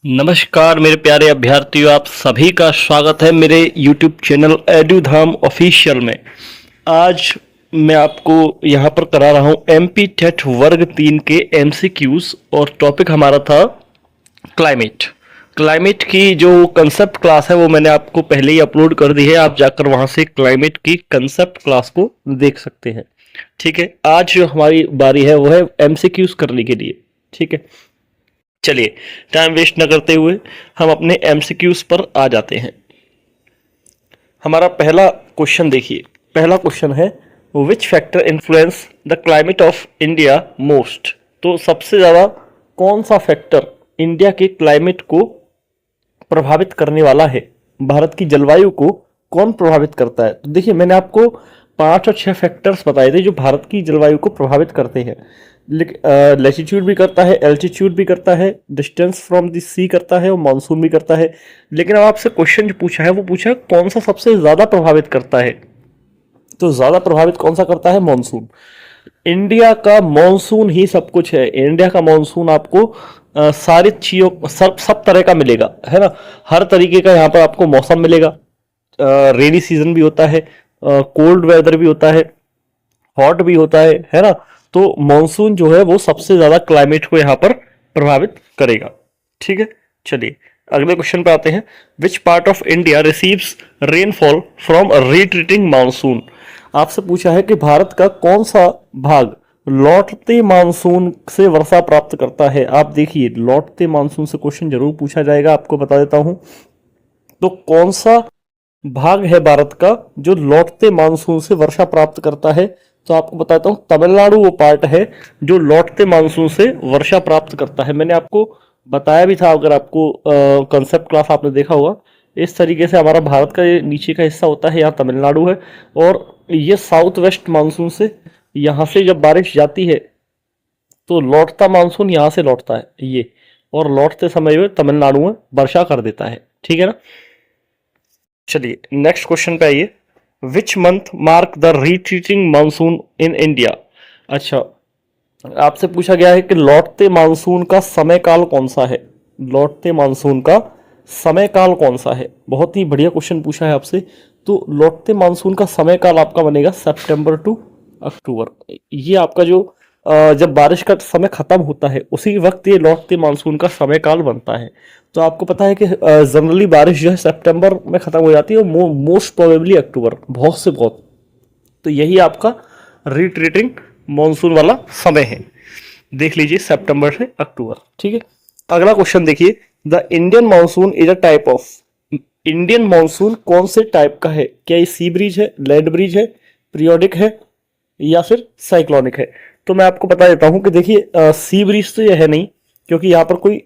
नमस्कार मेरे प्यारे अभ्यर्थियों, आप सभी का स्वागत है मेरे YouTube चैनल एडुधाम ऑफिशियल में। आज मैं आपको यहाँ पर करा रहा हूँ MP टेट वर्ग 3 के MCQs और टॉपिक हमारा था क्लाइमेट। क्लाइमेट की जो कंसेप्ट क्लास है वो मैंने आपको पहले ही अपलोड कर दी है, आप जाकर वहाँ से क्लाइमेट की कंसेप्ट क्लास को देख सकते हैं। ठीक है, आज जो हमारी बारी है वो है MCQs करने के लिए। ठीक है, चलिए टाइम वेस्ट न करते हुए हम अपने एमसीक्यूज पर आ जाते हैं। हमारा पहला क्वेश्चन देखिए। पहला क्वेश्चन है which factor influence the climate of India most. तो सबसे ज़्यादा कौन सा फैक्टर इंडिया के क्लाइमेट को प्रभावित करने वाला है, भारत की जलवायु को कौन प्रभावित करता है। तो देखिए मैंने आपको 5 और 6 फैक्टर्स बताए थे जो भारत की जलवायु को प्रभावित करते हैं। लेटीट्यूड भी करता है, एल्टीट्यूड भी करता है, डिस्टेंस फ्रॉम द सी करता है और मानसून भी करता है। लेकिन अब आपसे क्वेश्चन जो पूछा है वो पूछा है कौन सा सबसे ज्यादा प्रभावित करता है। तो ज्यादा प्रभावित कौन सा करता है? मानसून। इंडिया का मानसून ही सब कुछ है। इंडिया का मानसून आपको सारी चीजों सब तरह का मिलेगा, है ना। हर तरीके का यहाँ पर आपको मौसम मिलेगा। रेनी सीजन भी होता है, कोल्ड वेदर भी होता है, हॉट भी होता है ना। तो मॉनसून जो है वो सबसे ज्यादा क्लाइमेट को यहाँ पर प्रभावित करेगा। ठीक है, चलिए अगले क्वेश्चन पे आते हैं। Which part of India receives rainfall from retreating monsoon. आपसे पूछा है कि भारत का कौन सा भाग लौटते मानसून से वर्षा प्राप्त करता है। आप देखिए लौटते मानसून से क्वेश्चन जरूर पूछा जाएगा, आपको बता देता हूं। तो कौन सा भाग है भारत का जो लौटते मानसून से वर्षा प्राप्त करता है। तो आपको बताता हूं तमिलनाडु वो पार्ट है जो लौटते मानसून से वर्षा प्राप्त करता है। मैंने आपको बताया भी था, अगर आपको कंसेप्ट क्लास आपने देखा होगा। इस तरीके से हमारा भारत का ये नीचे का हिस्सा होता है, यहाँ तमिलनाडु है और ये साउथ वेस्ट मानसून से यहाँ से जब बारिश जाती है तो लौटता मानसून यहाँ से लौटता है ये, और लौटते समय में तमिलनाडु में वर्षा कर देता है। ठीक है ना। चलिए नेक्स्ट क्वेश्चन पे आइए। Which month mark the retreating monsoon in India. अच्छा, आपसे पूछा गया है कि लौटते मानसून का समय काल कौन सा है। लौटते मानसून का समय काल कौन सा है, बहुत ही बढ़िया क्वेश्चन पूछा है आपसे। तो लौटते मानसून का समय काल आपका बनेगा सितंबर टू अक्टूबर। ये आपका जो जब बारिश का समय खत्म होता है उसी वक्त ये लौटते मानसून का समय काल बनता है। तो आपको पता है कि जनरली बारिश जो है सितंबर में खत्म हो जाती है और मोस्ट प्रोबेबली अक्टूबर, बहुत से बहुत। तो यही आपका रिट्रीटिंग मानसून वाला समय है, देख लीजिए सितंबर से अक्टूबर। ठीक है, अगला क्वेश्चन देखिए। The Indian monsoon is a type of. Indian monsoon कौन से टाइप का है? क्या ये सी ब्रीज है, लैंड ब्रीज है, पीरियोडिक है या फिर साइक्लोनिक है? तो मैं आपको बता देता हूं कि देखिए सी ब्रीज तो ये है नहीं, क्योंकि यहाँ पर कोई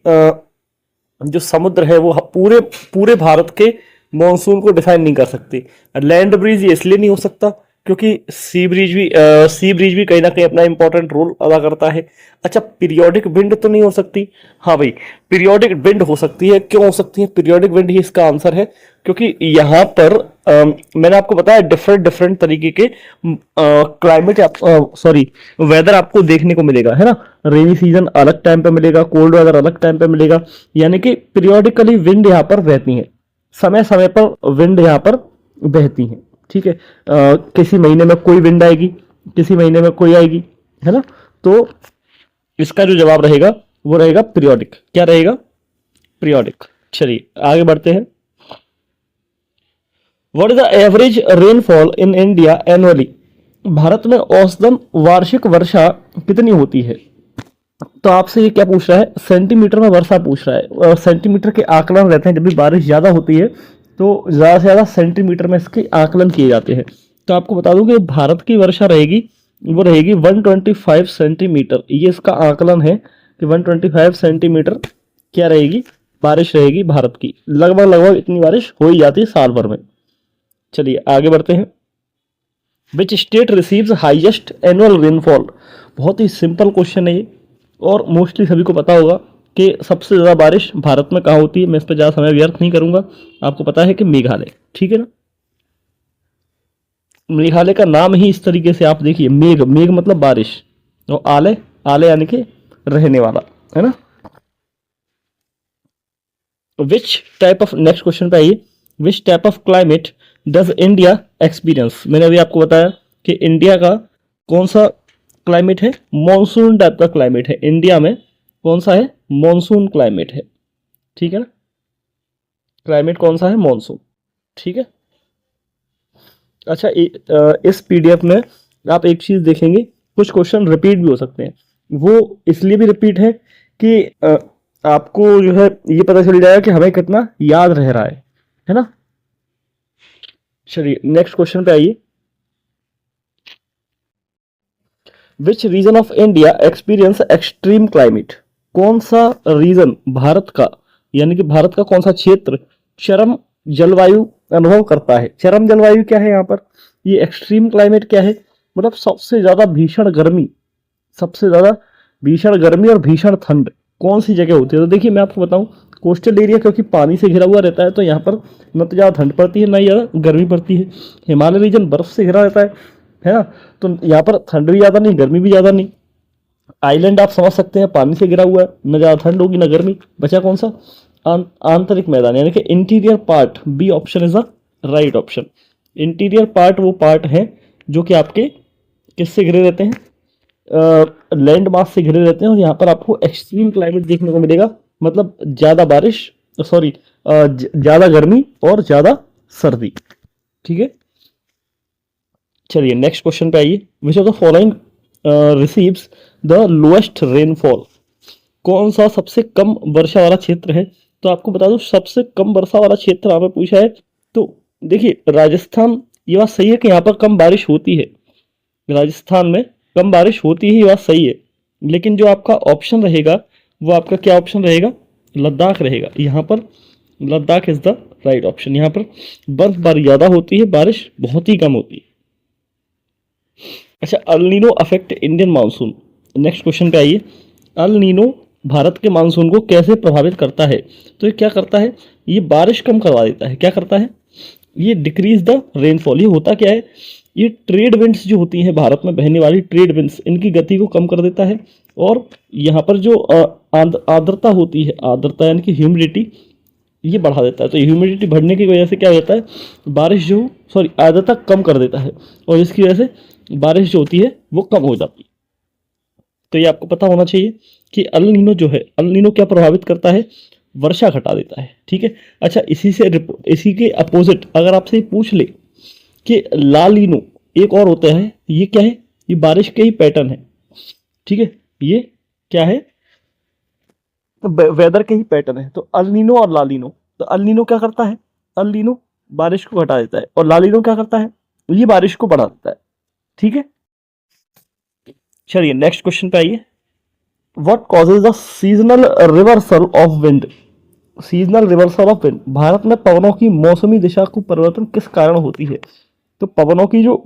जो समुद्र है वो पूरे पूरे भारत के मॉनसून को डिफाइन नहीं कर सकती। लैंड ब्रिज ये इसलिए नहीं हो सकता क्योंकि सी ब्रिज भी कहीं ना कहीं अपना इंपॉर्टेंट रोल अदा करता है। अच्छा, पीरियोडिक विंड तो नहीं हो सकती। हाँ भाई, पीरियोडिक विंड हो सकती है। क्यों हो सकती है पीरियोडिक विंड? ही इसका आंसर है क्योंकि यहाँ पर मैंने आपको बताया डिफरेंट डिफरेंट तरीके के क्लाइमेट सॉरी वेदर आपको देखने को मिलेगा, है ना। रेनी सीजन अलग टाइम पे मिलेगा, कोल्ड वेदर अलग टाइम पे मिलेगा। यानी कि पीरियोडिकली विंड यहाँ पर बहती है, समय समय पर विंड यहाँ पर बहती है। ठीक है, किसी महीने में कोई विंड आएगी, किसी महीने में कोई आएगी, है ना। तो इसका जो जवाब रहेगा वो रहेगा पीरियोडिक। क्या रहेगा? पीरियोडिक। चलिए आगे बढ़ते हैं। What is the average rainfall in India annually. Bharat में औसतन वार्षिक वर्षा कितनी होती है? तो आपसे ये क्या पूछ रहा है? सेंटीमीटर में वर्षा पूछ रहा है। सेंटीमीटर के आकलन रहते हैं, जब भी बारिश ज़्यादा होती है तो ज़्यादा से ज़्यादा सेंटीमीटर में इसके आकलन किए जाते हैं। तो आपको बता दूं कि भारत की वर्षा रहेगी वो रहेगी 125 सेंटीमीटर। ये इसका आकलन है कि 125 सेंटीमीटर क्या रहेगी, बारिश रहेगी भारत की। लगभग लगभग इतनी बारिश हो ही जाती है साल भर में। चलिए आगे बढ़ते हैं। विच state receives highest annual rainfall. बहुत ही सिंपल क्वेश्चन है ये और मोस्टली सभी को पता होगा कि सबसे ज़्यादा बारिश भारत में कहाँ होती है। मैं इस पर ज़्यादा समय व्यर्थ नहीं करूंगा, आपको पता है कि मेघालय। ठीक है ना। मेघालय का नाम ही इस तरीके से, आप देखिए मेघ, मेघ मतलब बारिश, और आलय, आलय यानी कि रहने वाला, है ना। Which type of, next question पे आइए, which type of climate does India experience. मैंने अभी आपको बताया कि इंडिया का कौन सा क्लाइमेट है, मॉनसून टाइप का क्लाइमेट है। इंडिया में कौन सा है, मॉनसून क्लाइमेट है, ठीक है ना, क्लाइमेट कौन सा है, मॉनसून, ठीक है। अच्छा, इस पीडीएफ में आप एक चीज देखेंगे, कुछ क्वेश्चन रिपीट भी हो सकते हैं। वो इसलिए भी रिपीट है कि आपको जो है ये पता चल जाएगा कि हमें कितना याद रह रहा है ना। चलिए नेक्स्ट क्वेश्चन पे आइए, which region of India experience extreme climate. कौन सा रीजन भारत का, यानी कि भारत का कौन सा क्षेत्र चरम जलवायु अनुभव करता है। चरम जलवायु क्या है यहाँ पर, ये एक्सट्रीम क्लाइमेट क्या है, मतलब सबसे ज्यादा भीषण गर्मी, सबसे ज्यादा भीषण गर्मी और भीषण ठंड कौन सी जगह होती है। तो देखिए मैं आपको बताऊं, कोस्टल एरिया क्योंकि पानी से घिरा हुआ रहता है, तो यहाँ पर न तो ज़्यादा ठंड पड़ती है, ना ही ज़्यादा गर्मी पड़ती है। हिमालय रीजन बर्फ से घिरा रहता है ना, तो यहाँ पर ठंड भी ज़्यादा नहीं, गर्मी भी ज़्यादा नहीं। आइलैंड आप समझ सकते हैं, पानी से घिरा हुआ है, न ज़्यादा ठंड होगी ना गर्मी। बचा कौन सा, आंतरिक मैदान, यानी कि interior part. B option is the right option. Interior part वो पार्ट है जो कि आपके किससे घिरे रहते हैं, लैंड मास से घिरे रहते हैं, और यहाँ पर आपको एक्सट्रीम क्लाइमेट देखने को मिलेगा, मतलब ज़्यादा बारिश, सॉरी ज़्यादा गर्मी और ज़्यादा सर्दी, ठीक है। चलिए नेक्स्ट क्वेश्चन पे आइए, विच of the following receives the lowest rainfall. कौन सा सबसे कम वर्षा वाला क्षेत्र है। तो आपको बता दूं, सबसे कम वर्षा वाला क्षेत्र आपने पूछा है, तो देखिए राजस्थान, ये बात सही है कि यहाँ पर कम बारिश होती है, राजस्थान में कम बारिश होती है, ये बात सही है। लेकिन जो आपका ऑप्शन रहेगा वो आपका क्या ऑप्शन रहेगा, लद्दाख रहेगा। यहाँ पर Ladakh is the right option. यहाँ पर बर्फबारी ज़्यादा होती है, बारिश बहुत ही कम होती है। अच्छा, El Nino affect Indian monsoon. Next question पे आइए, अल नीनो भारत के मानसून को कैसे प्रभावित करता है। तो ये क्या करता है, ये बारिश कम करवा देता है। क्या करता है, ये डिक्रीज द रेनफॉल। ये होता क्या है, ये ट्रेड विंड्स जो होती हैं भारत में बहने वाली ट्रेड विंड्स, इनकी गति को कम कर देता है। और यहाँ पर जो आर्द्रता होती है, आर्द्रता यानी कि ह्यूमिडिटी, ये बढ़ा देता है। तो ह्यूमिडिटी बढ़ने की वजह से क्या होता है, बारिश जो, सॉरी आर्द्रता कम कर देता है, और इसकी वजह से बारिश जो होती है वो कम हो जाती है। तो ये आपको पता होना चाहिए कि अल नीनो जो है, अल नीनो क्या प्रभावित करता है, वर्षा घटा देता है, ठीक है। अच्छा, इसी के अपोजिट अगर आपसे पूछ ले कि ला लीनो एक और होता है, ये क्या है, ये बारिश के ही पैटर्न है, ठीक है। ये क्या है, वेदर के ही पैटर्न है। तो अल नीनो और ला लीनो, तो अल नीनो क्या करता है, अल नीनो बारिश को घटा देता है, और ला लीनो क्या करता है, ये बारिश को बढ़ा देता है, ठीक है। चलिए नेक्स्ट क्वेश्चन पे आइए, what causes the seasonal reversal of wind. Seasonal reversal of wind, Bharat में पवनों की मौसमी दिशा को परिवर्तन किस कारण होती है। तो पवनों की जो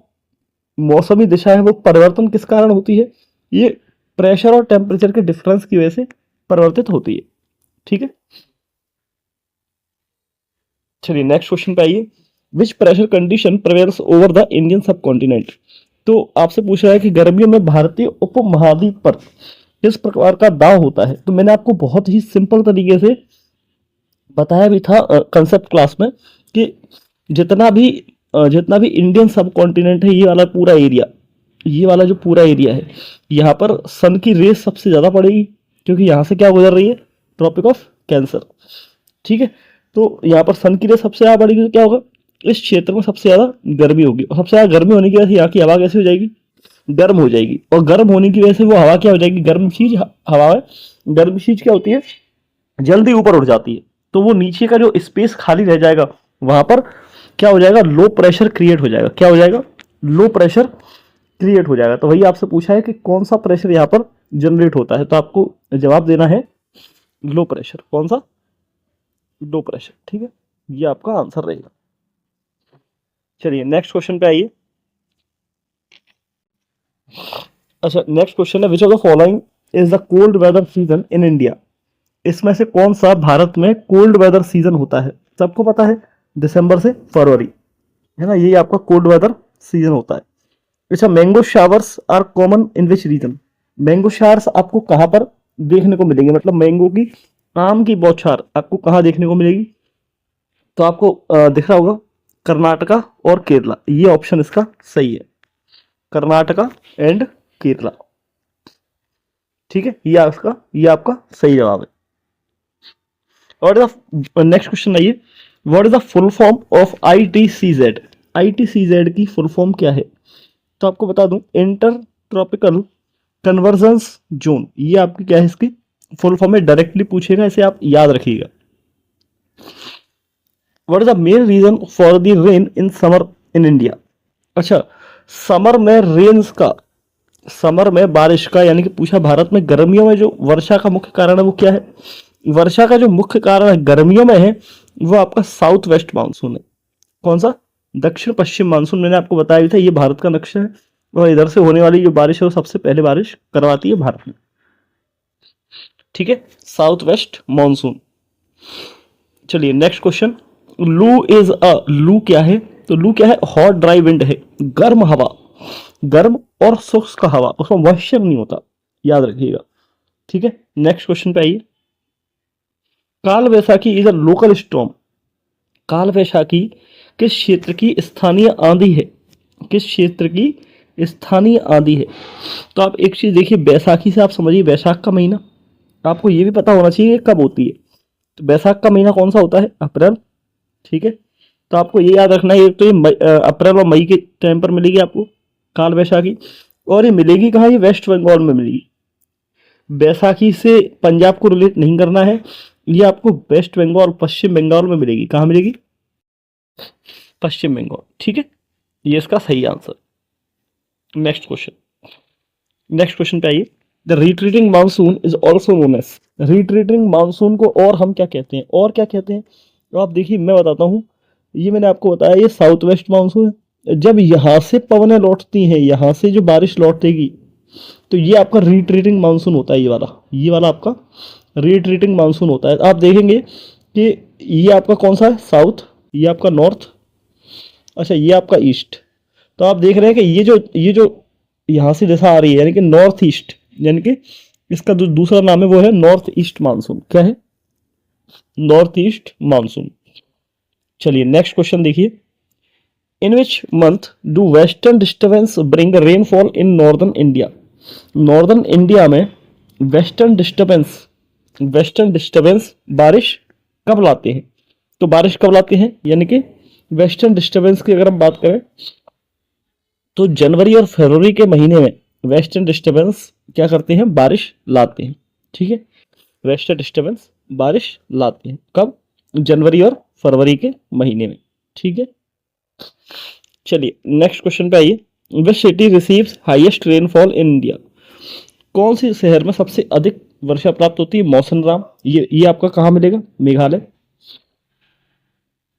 मौसमी दिशा है वो परिवर्तन किस कारण होती है, ये प्रेशर और टेम्परेचर के डिफरेंस की वजह से परिवर्तित होती है, ठीक है। चलिए नेक्स्ट क्वेश्चन पे आइए, विच pressure condition prevails over the Indian सब कॉन्टिनेंट। तो आपसे पूछ रहा है कि गर्मियों में भारतीय उपमहाद्वीप पर किस प्रकार का दाब होता है। तो मैंने आपको बहुत ही सिंपल तरीके से बताया भी था कंसेप्ट क्लास में कि जितना भी इंडियन सब कॉन्टिनेंट है, ये वाला पूरा एरिया, ये वाला जो पूरा एरिया है, यहाँ पर सन की रेस सबसे ज़्यादा पड़ेगी, क्योंकि यहाँ से क्या गुजर रही है, ट्रॉपिक ऑफ कैंसर, ठीक है। तो यहाँ पर सन की रेस सबसे ज़्यादा बढ़ेगी, तो क्या होगा, इस क्षेत्र में सबसे ज़्यादा गर्मी होगी, और सबसे ज़्यादा गर्मी होने की वजह से यहाँ की हवा कैसी हो जाएगी, गर्म हो जाएगी, और गर्म होने की वजह से वो हवा क्या हो जाएगी, गर्म चीज हवा है, गर्म चीज क्या होती है, जल्दी ऊपर उठ जाती है, तो वो नीचे का जो स्पेस खाली रह जाएगा वहां पर क्या हो जाएगा, लो प्रेशर क्रिएट हो जाएगा। क्या हो जाएगा, लो प्रेशर क्रिएट हो जाएगा। तो वही आपसे पूछा है कि कौन सा प्रेशर यहाँ पर जनरेट होता है, तो आपको जवाब देना है लो प्रेशर। कौन सा, लो प्रेशर, ठीक है, ये आपका आंसर रहेगा। चलिए नेक्स्ट क्वेश्चन पे आइए। अच्छा, नेक्स्ट क्वेश्चन है, which of the following is the cold weather season in India. इसमें से कौन सा भारत में कोल्ड वेदर सीजन होता है। सबको पता है दिसंबर से फरवरी, है ना, यही आपका कोल्ड वेदर सीजन होता है। अच्छा, mango showers are common in which region. Mango showers आपको कहाँ पर देखने को मिलेंगे, मतलब मैंगो की आम की बौछार आपको कहाँ देखने को मिलेगी? तो आपको दिख रहा होगा कर्नाटका और केरला, ये ऑप्शन इसका सही है, कर्नाटका एंड केरला। ठीक है, ये आपका सही जवाब है। और नेक्स्ट क्वेश्चन आइए, what is the full form of ITCZ? ITCZ की फुल फॉर्म क्या है? तो आपको बता दूं, इंटर ट्रॉपिकल कन्वर्जेंस जोन, ये आपकी क्या है, इसकी फुल फॉर्म में डायरेक्टली पूछेगा, इसे आप याद रखिएगा। What is the main reason for the rain in summer in India? अच्छा, समर में रेन्स का, समर में बारिश का, यानी कि पूछा भारत में गर्मियों में जो वर्षा का मुख्य कारण है वो क्या है? वर्षा का जो मुख्य कारण है गर्मियों में है वो आपका साउथ वेस्ट मानसून है। कौन सा? दक्षिण पश्चिम मानसून। मैंने आपको बताया भी था, ये भारत का नक्शा है और इधर से होने वाली जो बारिश है वो सबसे पहले बारिश करवाती है भारत में। ठीक है, साउथ वेस्ट मानसून। चलिए नेक्स्ट क्वेश्चन, लू इज अ, लू क्या है? तो लू क्या है? हॉट ड्राई विंड है, गर्म हवा, गर्म और शुष्क हवा, उसमें मॉइस्चर नहीं होता, याद रखिएगा। ठीक है, नेक्स्ट क्वेश्चन पे आइए, काल Vaisakhi is a local storm. काल वैसाखी किस क्षेत्र की स्थानीय आंधी है? किस क्षेत्र की स्थानीय आंधी है? तो आप एक चीज देखिए, बैसाखी से आप समझिए वैशाख का महीना, आपको ये भी पता होना चाहिए कब होती है। तो बैसाख का महीना कौन सा होता है? अप्रैल। ठीक है, तो आपको ये याद रखना है, तो ये अप्रैल और मई के टाइम पर मिलेगी आपको काल वैसाखी, और ये मिलेगी कहाँ? ये वेस्ट बंगाल में मिलेगी। बैसाखी से पंजाब को रिलेट नहीं करना है, ये आपको वेस्ट बंगाल, पश्चिम बंगाल में मिलेगी। कहाँ मिलेगी? पश्चिम बंगाल। ठीक है, ये इसका सही आंसर। नेक्स्ट क्वेश्चन पे आइए, the retreating monsoon is also known as, retreating monsoon को और हम क्या कहते हैं? और क्या कहते हैं? तो आप देखिए, मैं बताता हूँ, ये मैंने आपको बताया, ये साउथ वेस्ट मानसून है। जब यहाँ से पवनें लौटती हैं, यहाँ से जो बारिश लौटेगी, तो ये आपका रिट्रीटिंग मानसून होता है। ये वाला आपका रिट्रीटिंग मानसून होता है। आप देखेंगे कि ये आपका कौन सा है? साउथ, ये आपका नॉर्थ, अच्छा ये आपका ईस्ट। तो आप देख रहे हैं कि ये जो यहाँ से दिशा आ रही है, यानी कि नॉर्थ ईस्ट, यानी कि इसका जो दूसरा नाम है वो है नॉर्थ ईस्ट मानसून। क्या है? North east monsoon. चलिए नेक्स्ट क्वेश्चन देखिए, in which month do western disturbance bring rainfall in northern India? Northern India में वेस्टर्न डिस्टर्बेंस बारिश कब लाते हैं? तो बारिश कब लाते हैं, यानी कि वेस्टर्न डिस्टर्बेंस की अगर हम बात करें तो जनवरी और फरवरी के महीने में वेस्टर्न डिस्टर्बेंस क्या करते हैं? बारिश लाते हैं। ठीक है, वेस्टर्न डिस्टर्बेंस बारिश लाते हैं कब? जनवरी और फरवरी के महीने में। ठीक है, चलिए नेक्स्ट क्वेश्चन पे आइए, which city receives highest rainfall in India? कौन सी शहर में सबसे अधिक वर्षा प्राप्त होती है? मौसनराम। ये आपका कहाँ मिलेगा? मेघालय।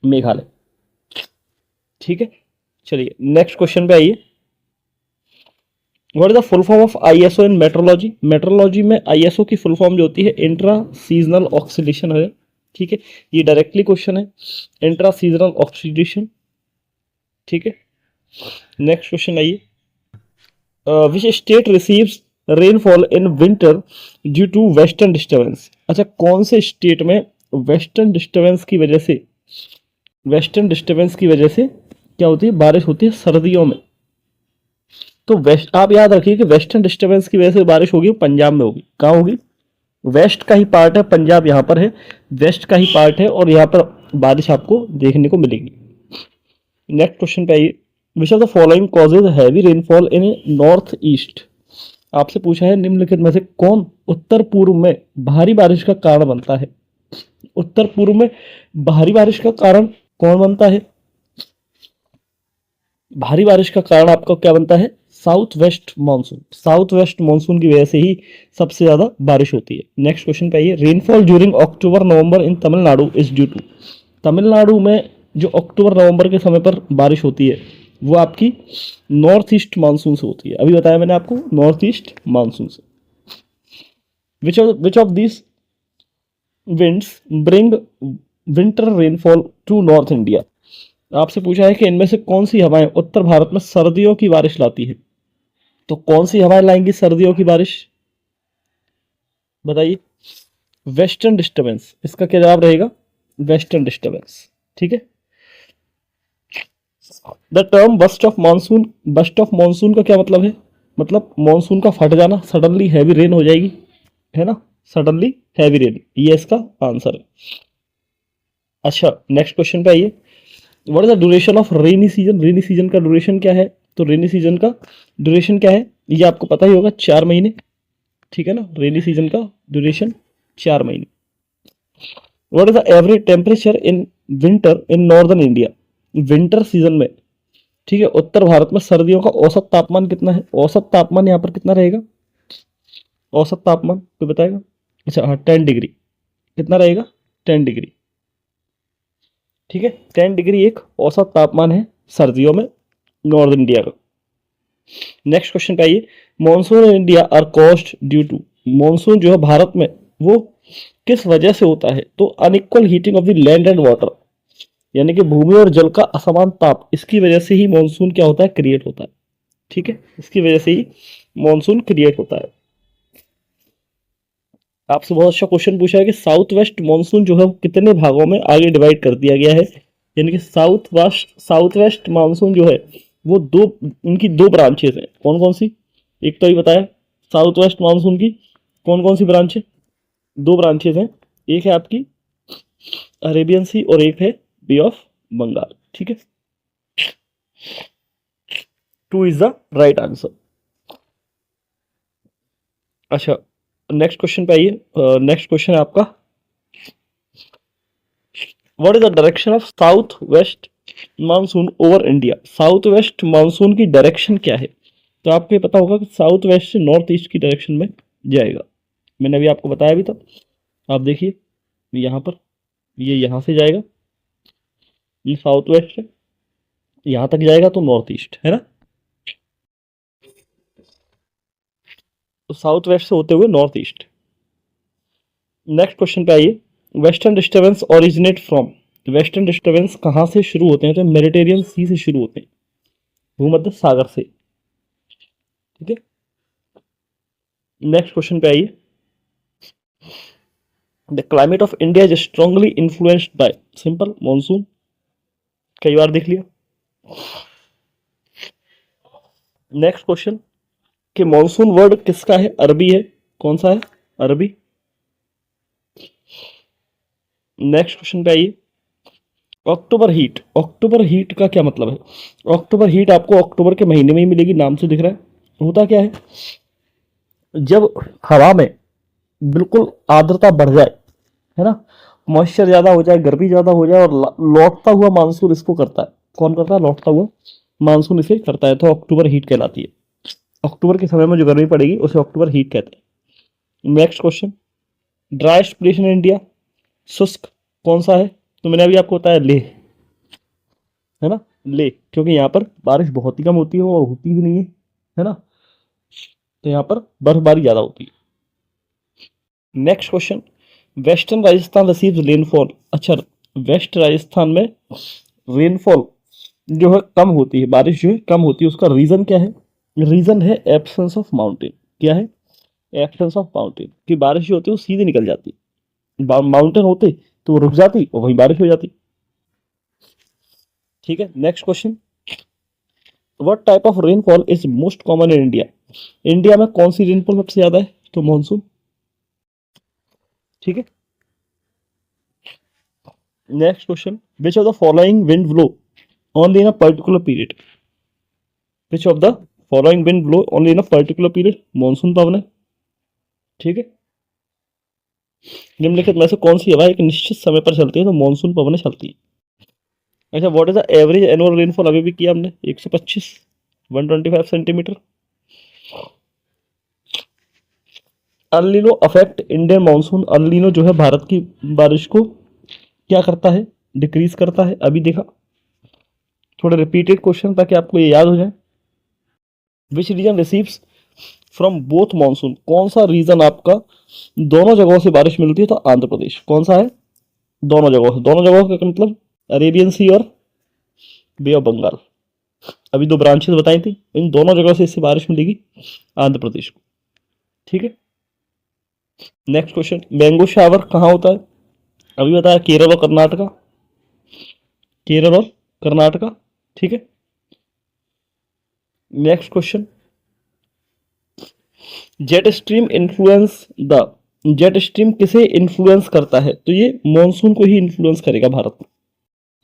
मेघालय। ठीक है, चलिए नेक्स्ट क्वेश्चन पे आइए, what is the full form of ISO in metrology? Metrology में ISO की फुल फॉर्म जो होती है इंट्रा सीजनल ऑक्सीडेशन है। ठीक है, ये डायरेक्टली क्वेश्चन है, इंट्रा सीजनल ऑक्सीडेशन। ठीक है, नेक्स्ट क्वेश्चन आइए, which state receives rainfall in winter due to western disturbance? अच्छा, कौन से स्टेट में वेस्टर्न डिस्टर्बेंस की वजह से, क्या होती है? बारिश होती है सर्दियों में। तो वेस्ट, आप याद रखिए कि वेस्टर्न डिस्टर्बेंस की वजह से बारिश होगी पंजाब में होगी। कहाँ होगी? वेस्ट का ही पार्ट है, पंजाब यहाँ पर है, वेस्ट का ही पार्ट है, और यहाँ पर बारिश आपको देखने को मिलेगी। नेक्स्ट क्वेश्चन पे आइए, which are the following causes heavy rainfall in north east? आपसे पूछा है निम्नलिखित में से कौन उत्तर पूर्व में भारी बारिश का कारण बनता है? उत्तर पूर्व में भारी बारिश का कारण कौन बनता है? भारी बारिश का कारण आपका क्या बनता है? South west monsoon. South west monsoon की वजह से ही सबसे ज्यादा बारिश होती है। नेक्स्ट क्वेश्चन पे आइए, rainfall during October November in Tamil Nadu is due to? Tamil Nadu में जो अक्टूबर नवंबर के समय पर बारिश होती है वो आपकी नॉर्थ ईस्ट मानसून से होती है। अभी बताया मैंने आपको, नॉर्थ ईस्ट मानसून से। Which of this winds bring winter rainfall to north India? आपसे पूछा है कि इनमें से कौन सी हवाएं उत्तर भारत में सर्दियों की बारिश लाती है? तो कौन सी हवाएं लाएंगी सर्दियों की बारिश? बताइए। वेस्टर्न डिस्टर्बेंस, इसका क्या जवाब रहेगा? Western disturbance. ठीक है। The term bust of monsoon, bust of monsoon का क्या मतलब है? मतलब मानसून का फट जाना, सडनली हैवी रेन हो जाएगी, है ना, सडनली हैवी रेन, ये इसका आंसर है। अच्छा, नेक्स्ट क्वेश्चन पे आइए। What is the duration of rainy season? Rainy season का ड्यूरेशन क्या है? तो रेनी सीजन का ड्यूरेशन क्या है, ये आपको पता ही होगा, 4 महीने। ठीक है ना, रेनी सीजन का ड्यूरेशन 4 महीने। What is the average temperature in winter in northern India? Winter season में, ठीक है, उत्तर भारत में सर्दियों का औसत तापमान कितना है? औसत तापमान यहाँ पर कितना रहेगा? औसत तापमान तो बताएगा? अच्छा हाँ, 10 डिग्री। कितना रहेगा? 10 डिग्री। ठीक है, 10 डिग्री एक औसत तापमान है सर्दियों में नॉर्थ इंडिया का। नेक्स्ट क्वेश्चन पे आइए। Monsoon in India are caused due to, monsoon जो है भारत में वो किस वजह से होता है? तो unequal heating of the land and water, यानी कि भूमि और जल का असमान ताप, इसकी वजह से ही मॉनसून क्या होता है? क्रिएट होता है। ठीक है, इसकी वजह से ही मॉनसून क्रिएट होता है। आपसे बहुत अच्छा क्वेश्चन पूछा है कि साउथ वेस्ट मॉनसून जो है वो कितने भागों में आगे डिवाइड कर दिया गया है? यानी कि साउथ वेस्ट मानसून जो है वो दो, उनकी दो ब्रांचेस हैं। कौन कौन सी? एक तो ये बताया, साउथ वेस्ट मानसून की कौन कौन सी ब्रांच है? दो ब्रांचेस हैं, एक है आपकी अरेबियन सी और एक है बे ऑफ बंगाल। ठीक है, 2 इज द राइट आंसर। अच्छा, नेक्स्ट क्वेश्चन पे आइए। नेक्स्ट क्वेश्चन है आपका, what is the direction of south west monsoon over India? South west monsoon की डायरेक्शन क्या है? तो आपको ये पता होगा कि साउथ वेस्ट से नॉर्थ ईस्ट की डायरेक्शन में जाएगा। मैंने अभी आपको बताया भी था, आप देखिए यहाँ पर, ये यहाँ से जाएगा, ये साउथ वेस्ट से यहाँ तक जाएगा तो नॉर्थ ईस्ट है ना, तो साउथ वेस्ट से होते हुए नॉर्थ ईस्ट। नेक्स्ट क्वेश्चन पे आइए। Western disturbance originate from, western disturbance कहाँ से शुरू होते हैं? तो मेडिटेरियन सी से शुरू होते हैं, भूमध्य सागर से। ठीक है, नेक्स्ट क्वेश्चन पे आइए। The climate of India is strongly influenced by, simple, monsoon, कई बार देख लिया। नेक्स्ट क्वेश्चन कि मॉनसून वर्ड किसका है? अरबी है, कौन सा है? अरबी। नेक्स्ट क्वेश्चन पे आइए। अक्टूबर हीट, अक्टूबर हीट का क्या मतलब है? अक्टूबर हीट आपको अक्टूबर के महीने में ही मिलेगी, नाम से दिख रहा है। होता क्या है, जब हवा में बिल्कुल आर्द्रता बढ़ जाए, है ना, मॉइस्चर ज्यादा हो जाए, गर्मी ज्यादा हो जाए, और लौटता हुआ मानसून इसको करता है। कौन करता है? लौटता हुआ मानसून इसे करता है, तो अक्टूबर हीट कहलाती है। अक्टूबर के समय में जो गर्मी पड़ेगी उसे अक्टूबर हीट कहते हैं। Next question, driest place in India, शुष्क कौन सा है? तो मैंने अभी आपको बताया, लेह, है ना, लेह, क्योंकि यहाँ पर बारिश बहुत ही कम होती है और होती भी नहीं है ना, तो यहाँ पर बर्फबारी ज्यादा होती है। Next question, western Rajasthan receives rainfall, अच्छा, वेस्ट राजस्थान में रेनफॉल जो है कम होती है, बारिश जो है कम होती है, उसका रीजन क्या है? रीजन है एब्सेंस ऑफ माउंटेन। क्या है? एब्सेंस ऑफ माउंटेन, कि बारिश जो होती है वो सीधे निकल जाती है, माउंटेन होते तो वो रुक जाती और वहीं बारिश हो जाती। ठीक है, next question, what type of rainfall is most common in India? India में कौन सी रेनफॉल सबसे ज्यादा है? तो मॉनसून। ठीक है, next question, which of the following wind blow only in a particular period? Which of the following wind blow only in a particular period? Monsoon पवन है। ठीक है, निम्नलिखित में से कौन सी हवा एक निश्चित समय पर चलती है? तो मॉनसून पवन चलती है। अच्छा, what is the average annual rainfall? अभी भी किया हमने, 125, 125 centimetre. El Niño affect Indian monsoon, El Niño जो है भारत की बारिश को क्या करता है? डिक्रीज करता है। अभी देखा, थोड़े रिपीटेड क्वेश्चन ताकि आपको ये याद हो जाए। Which region receives from both monsoon, कौन सा रीजन आपका दोनों जगहों से बारिश मिलती है? तो आंध्र प्रदेश। कौन सा है? दोनों जगहों से, दोनों जगहों का मतलब अरेबियन सी और बे ऑफ बंगाल, अभी दो ब्रांचेस बताई थी, इन दोनों जगह से इससे बारिश मिलेगी आंध्र प्रदेश को। ठीक है, नेक्स्ट क्वेश्चन, मैंगो शावर कहाँ होता है? अभी बताया केरल और कर्नाटका, केरल और कर्नाटका, ठीक है। Next question, jet stream influence the, jet stream किसे इन्फ्लुएंस करता है? तो ये मॉनसून को ही इन्फ्लुएंस करेगा भारत में,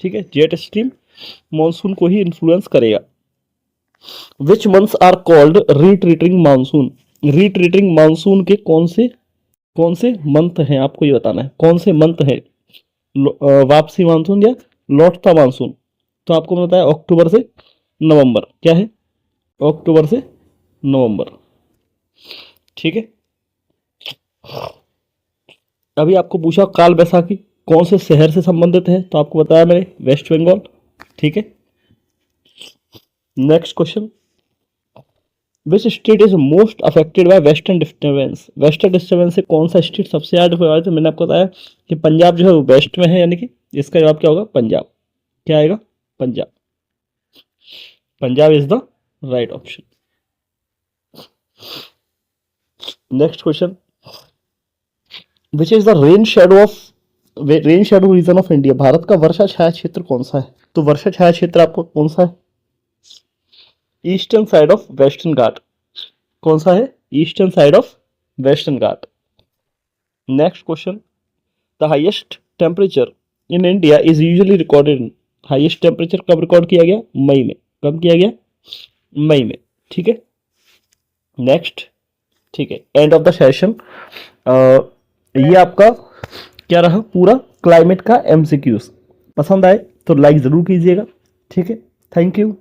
ठीक है। जेट स्ट्रीम मॉनसून को ही इन्फ्लुएंस करेगा। Which months are called retreating monsoon? Retreating monsoon के कौन से मंथ हैं, आपको ये बताना है कौन से मंथ है वापसी मानसून या लौटता मानसून। तो आपको मैं बताया अक्टूबर से नवंबर, क्या है? अक्टूबर से नवंबर, ठीक है। अभी आपको पूछा काल बैसाखी कौन से शहर से संबंधित है, तो आपको बताया मैंने वेस्ट बंगाल, ठीक है। Next question, which state is most affected by western disturbance? Western disturbance से कौन सा स्टेट सबसे ज्यादा प्रभावित है? मैंने आपको बताया कि पंजाब जो है वो वेस्ट में है, यानी कि इसका जवाब क्या होगा? पंजाब। क्या आएगा? Punjab. Punjab is the right option. Next question, which is the rain shadow reason of India? Bharat का वर्षा छाया क्षेत्र कौन सा है? तो वर्षा छाया क्षेत्र आपको कौन सा है? ईस्टर्न साइड ऑफ वेस्टर्न घाट। कौन सा है? Eastern side of western Ghat. Next question, the highest temperature in India is usually recorded in, highest temperature कब रिकॉर्ड किया गया? मई में। कब किया गया? मई में, ठीक है। नेक्स्ट, ठीक है, एंड ऑफ द सेशन। ये आपका क्या रहा पूरा क्लाइमेट का एमसीक्यूज। पसंद आए तो लाइक जरूर कीजिएगा, ठीक है। Thank you.